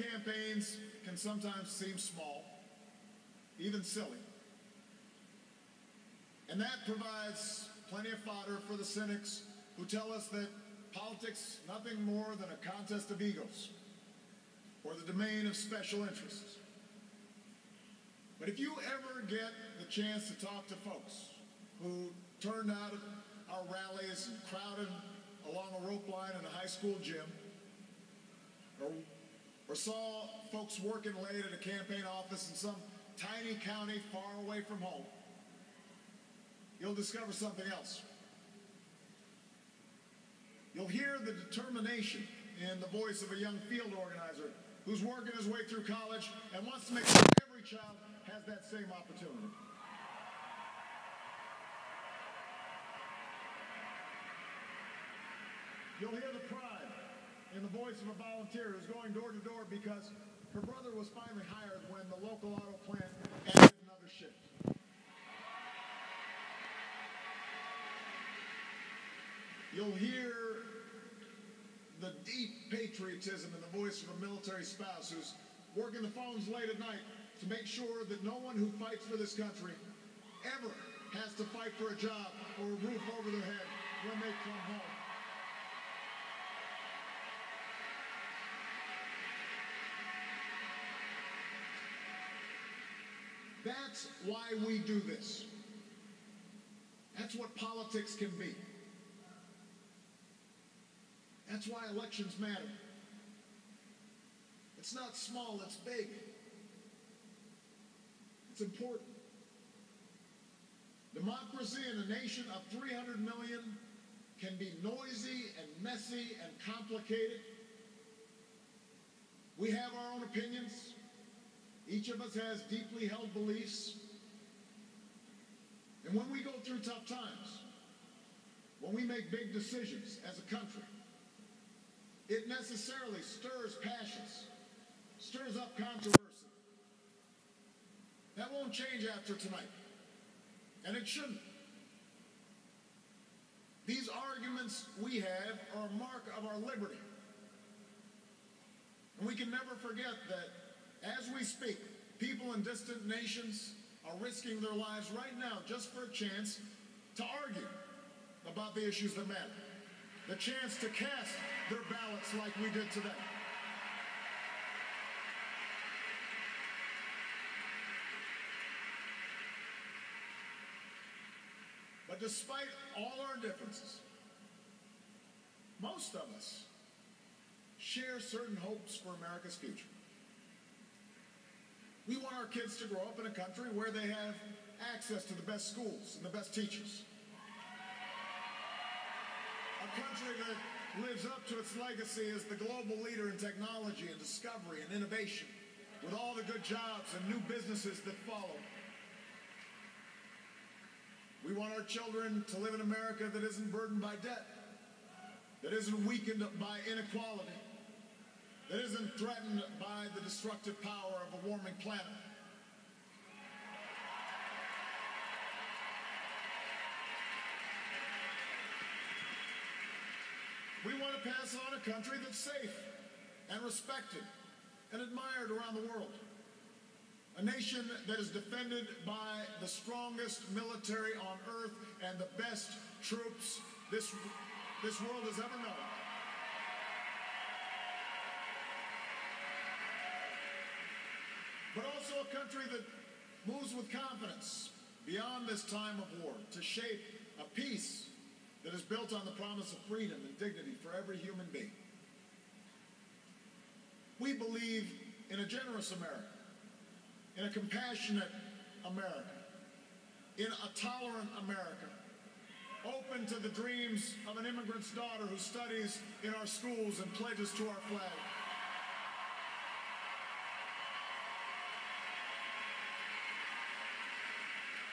campaigns can sometimes seem small, even silly. And that provides plenty of fodder for the cynics who tell us that politics is nothing more than a contest of egos or the domain of special interests. But if you ever get the chance to talk to folks who turned out at our rallies and crowded along a rope line in a high school gym, or saw folks working late at a campaign office in some tiny county far away from home, you'll discover something else. You'll hear the determination in the voice of a young field organizer who's working his way through college and wants to make sure every child has that same opportunity. You'll hear the pride in the voice of a volunteer who's going door to door because her brother was finally hired when the local auto plant added another shift. You'll hear the deep patriotism in the voice of a military spouse who's working the phones late at night to make sure that no one who fights for this country ever has to fight for a job or a roof over their head when they come home. That's why we do this. That's what politics can be. That's why elections matter. It's not small, it's big. It's important. Democracy in a nation of 300 million can be noisy and messy and complicated. We have our own opinions. Each of us has deeply held beliefs. And when we go through tough times, when we make big decisions as a country, it necessarily stirs passions, stirs up controversy. That won't change after tonight, and it shouldn't. These arguments we have are a mark of our liberty. And we can never forget that as we speak, people in distant nations are risking their lives right now just for a chance to argue about the issues that matter. The chance to cast their ballots like we did today. But despite all our differences, most of us share certain hopes for America's future. We want our kids to grow up in a country where they have access to the best schools and the best teachers. A country that lives up to its legacy as the global leader in technology and discovery and innovation, with all the good jobs and new businesses that follow. We want our children to live in America that isn't burdened by debt, that isn't weakened by inequality, that isn't threatened by the destructive power of a warming planet. We want to pass on a country that's safe and respected and admired around the world. A nation that is defended by the strongest military on earth and the best troops this world has ever known. But also a country that moves with confidence beyond this time of war to shape a peace that is built on the promise of freedom and dignity for every human being. We believe in a generous America, in a compassionate America, in a tolerant America, open to the dreams of an immigrant's daughter who studies in our schools and pledges to our flag.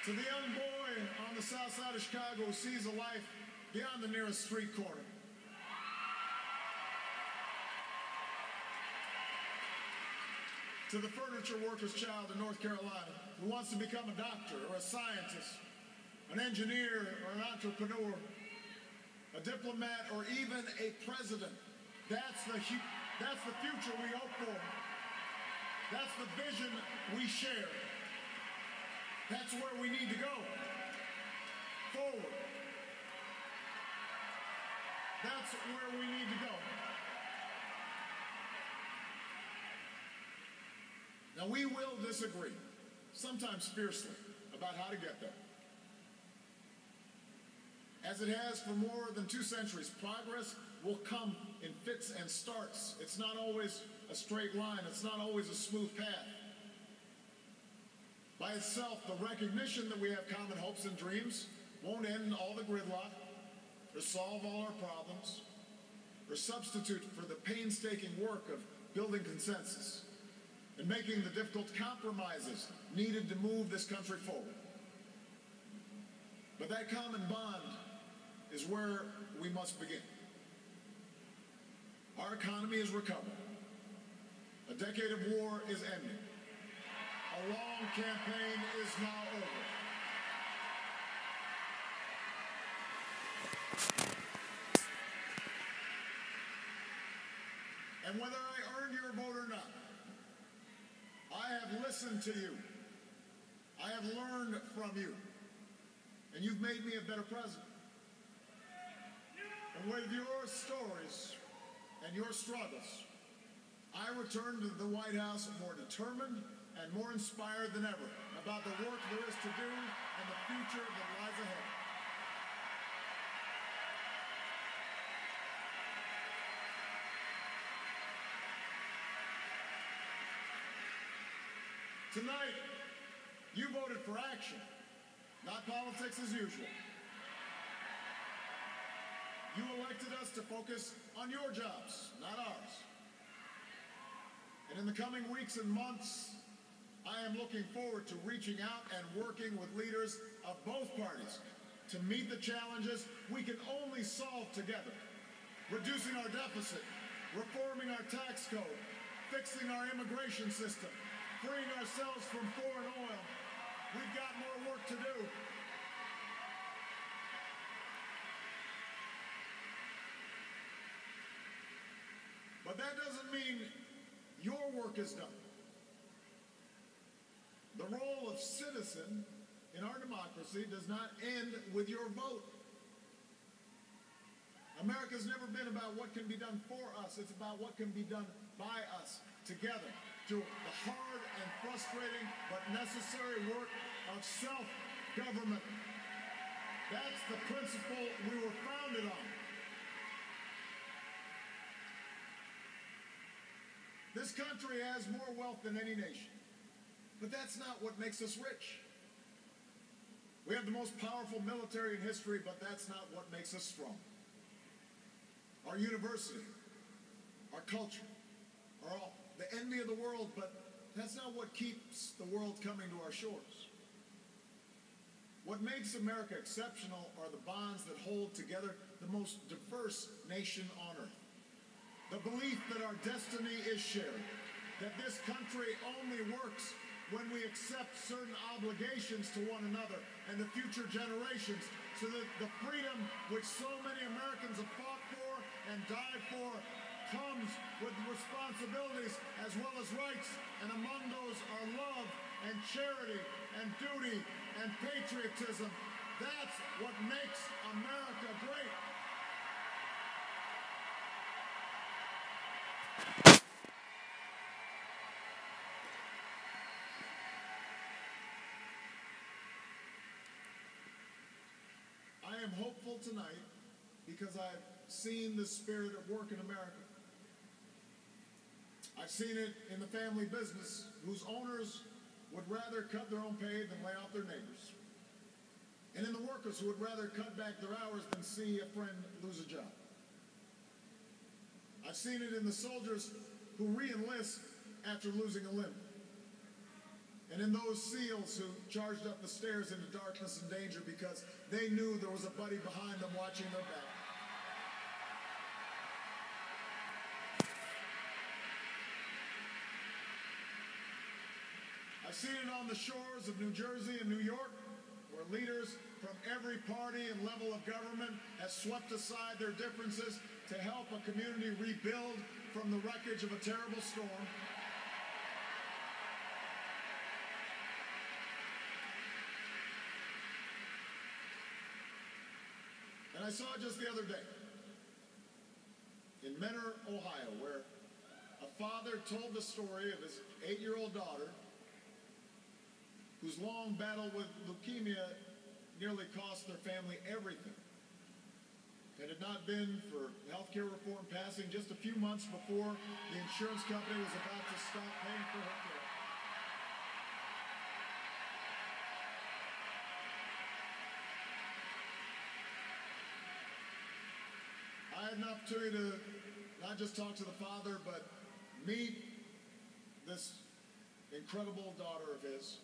To the young boy on the south side of Chicago who sees a life beyond the nearest street corner. To the furniture worker's child in North Carolina who wants to become a doctor or a scientist, an engineer or an entrepreneur, a diplomat or even a president. That's the future we hope for. That's the vision we share. That's where we need to go. Forward. That's where we need to go. Now, we will disagree, sometimes fiercely, about how to get there. As it has for more than 2 centuries, progress will come in fits and starts. It's not always a straight line. It's not always a smooth path. By itself, the recognition that we have common hopes and dreams won't end all the gridlock or solve all our problems or substitute for the painstaking work of building consensus and making the difficult compromises needed to move this country forward. But that common bond is where we must begin. Our economy is recovering. A decade of war is ending. A long campaign is now over. And whether I earned your vote or not, I have listened to you. I have learned from you. And you've made me a better president. And with your stories and your struggles, I return to the White House more determined and more inspired than ever about the work there is to do and the future that lies ahead. Tonight, you voted for action, not politics as usual. You elected us to focus on your jobs, not ours. And in the coming weeks and months, I am looking forward to reaching out and working with leaders of both parties to meet the challenges we can only solve together. Reducing our deficit, reforming our tax code, fixing our immigration system, freeing ourselves from foreign oil. We've got more work to do. But that doesn't mean your work is done. The role of citizen in our democracy does not end with your vote. America's never been about what can be done for us. It's about what can be done by us together through the hard and frustrating but necessary work of self-government. That's the principle we were founded on. This country has more wealth than any nation. But that's not what makes us rich. We have the most powerful military in history, but that's not what makes us strong. Our university, our culture, are all the envy of the world, but that's not what keeps the world coming to our shores. What makes America exceptional are the bonds that hold together the most diverse nation on earth. The belief that our destiny is shared, that this country only works when we accept certain obligations to one another and the future generations, so that the freedom which so many Americans have fought for and died for comes with responsibilities as well as rights, and among those are love and charity and duty and patriotism. That's what makes America great. I am hopeful tonight because I've seen the spirit at work in America. I've seen it in the family business whose owners would rather cut their own pay than lay off their neighbors. And in the workers who would rather cut back their hours than see a friend lose a job. I've seen it in the soldiers who re-enlist after losing a limb. And in those SEALs who charged up the stairs into darkness and danger because they knew there was a buddy behind them watching their back. I've seen it on the shores of New Jersey and New York, where leaders from every party and level of government have swept aside their differences to help a community rebuild from the wreckage of a terrible storm. I saw just the other day in Mentor, Ohio, where a father told the story of his 8-year-old daughter whose long battle with leukemia nearly cost their family everything. Had it not been for healthcare reform passing just a few months before the insurance company was about to stop paying for her care. I had an opportunity to not just talk to the father, but meet this incredible daughter of his.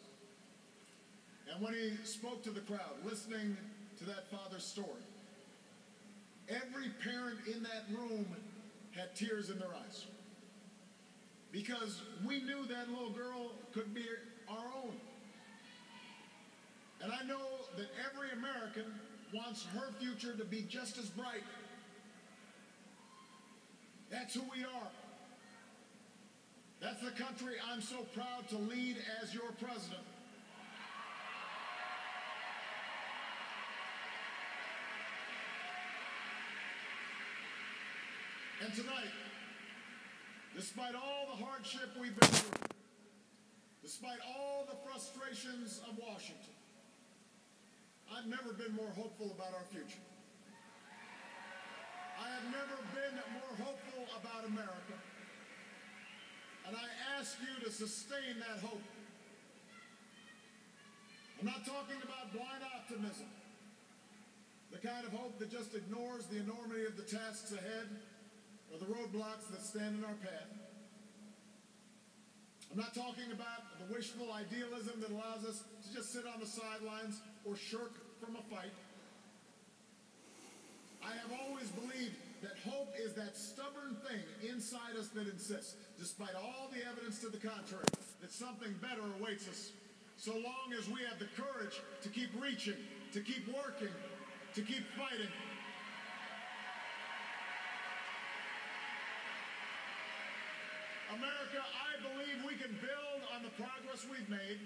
And when he spoke to the crowd, listening to that father's story, every parent in that room had tears in their eyes. Because we knew that little girl could be our own. And I know that every American wants her future to be just as bright. That's who we are. That's the country I'm so proud to lead as your president. And tonight, despite all the hardship we've been through, despite all the frustrations of Washington, I've never been more hopeful about our future. I have never been more hopeful about America. And I ask you to sustain that hope. I'm not talking about blind optimism, the kind of hope that just ignores the enormity of the tasks ahead or the roadblocks that stand in our path. I'm not talking about the wishful idealism that allows us to just sit on the sidelines or shirk from a fight. I have always believed that hope is that stubborn thing inside us that insists, despite all the evidence to the contrary, that something better awaits us, so long as we have the courage to keep reaching, to keep working, to keep fighting. America, I believe we can build on the progress we've made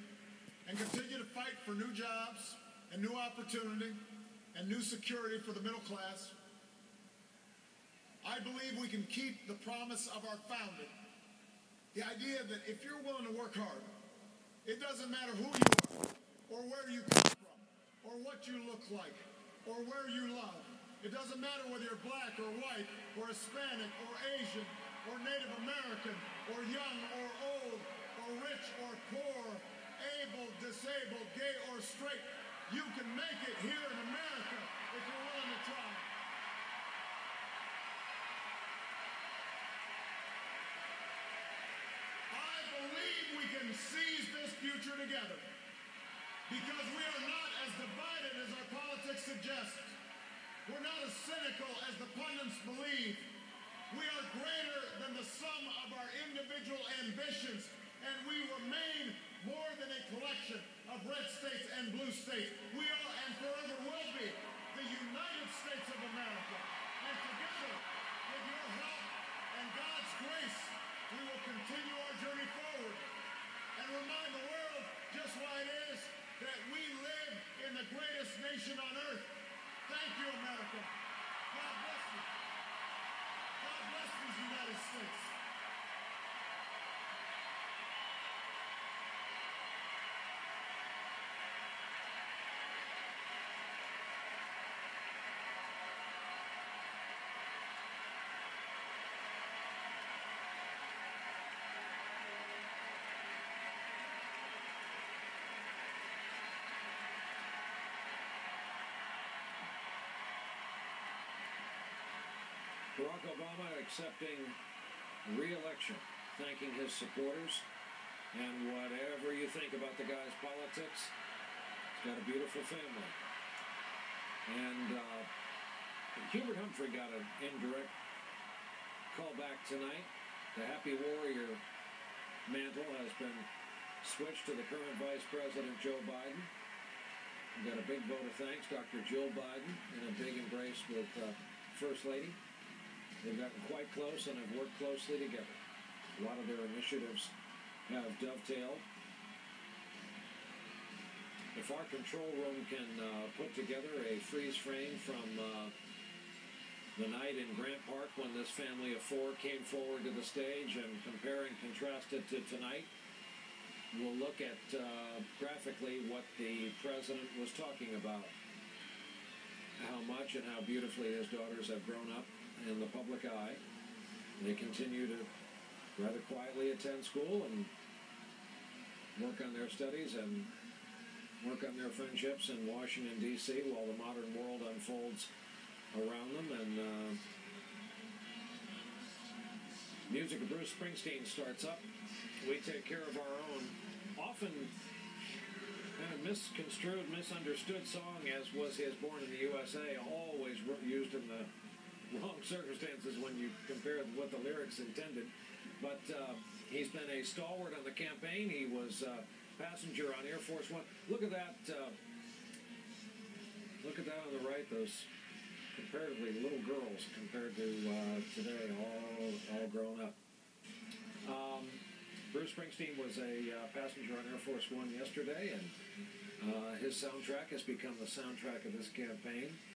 and continue to fight for new jobs and new opportunity and new security for the middle class. I believe we can keep the promise of our founding. The idea that if you're willing to work hard, it doesn't matter who you are, or where you come from, or what you look like, or where you love. It doesn't matter whether you're black or white, or Hispanic or Asian, or Native American, or young or old, or rich or poor, able, disabled, gay or straight. You can make it here in America if you're willing to try. I believe we can seize this future together because we are not as divided as our politics suggests. We're not as cynical as the pundits believe. We are greater than the sum of our individual ambitions, and we remain more than a collection of red states and blue states. We are and forever will be the United States of America. And together, with your help and God's grace, we will continue our journey forward and remind the world just why it is that we live in the greatest nation on earth. Thank you, America. God bless you. God bless these United States. Barack Obama accepting re-election, thanking his supporters, and whatever you think about the guy's politics, he's got a beautiful family. And Hubert Humphrey got an indirect call back tonight. The Happy Warrior mantle has been switched to the current Vice President Joe Biden. We got a big vote of thanks, Dr. Jill Biden, and a big embrace with First Lady. They've gotten quite close and have worked closely together. A lot of their initiatives have dovetailed. if our control room can put together a freeze frame from the night in Grant Park when this family of four came forward to the stage and compare and contrast it to tonight, we'll look at graphically what the president was talking about. How much and how beautifully his daughters have grown up in the public eye. They continue to rather quietly attend school and work on their studies and work on their friendships in Washington, D.C. while the modern world unfolds around them. And music of Bruce Springsteen starts up. We take care of our own, often kind of misconstrued, misunderstood song, as was his Born in the USA, always used in the wrong circumstances when you compare what the lyrics intended. But he's been a stalwart on the campaign. He was passenger on Air Force One. Look at that. Look at that on the right. Those comparatively little girls compared to today, all grown up. Bruce Springsteen was a passenger on Air Force One yesterday, and his soundtrack has become the soundtrack of this campaign.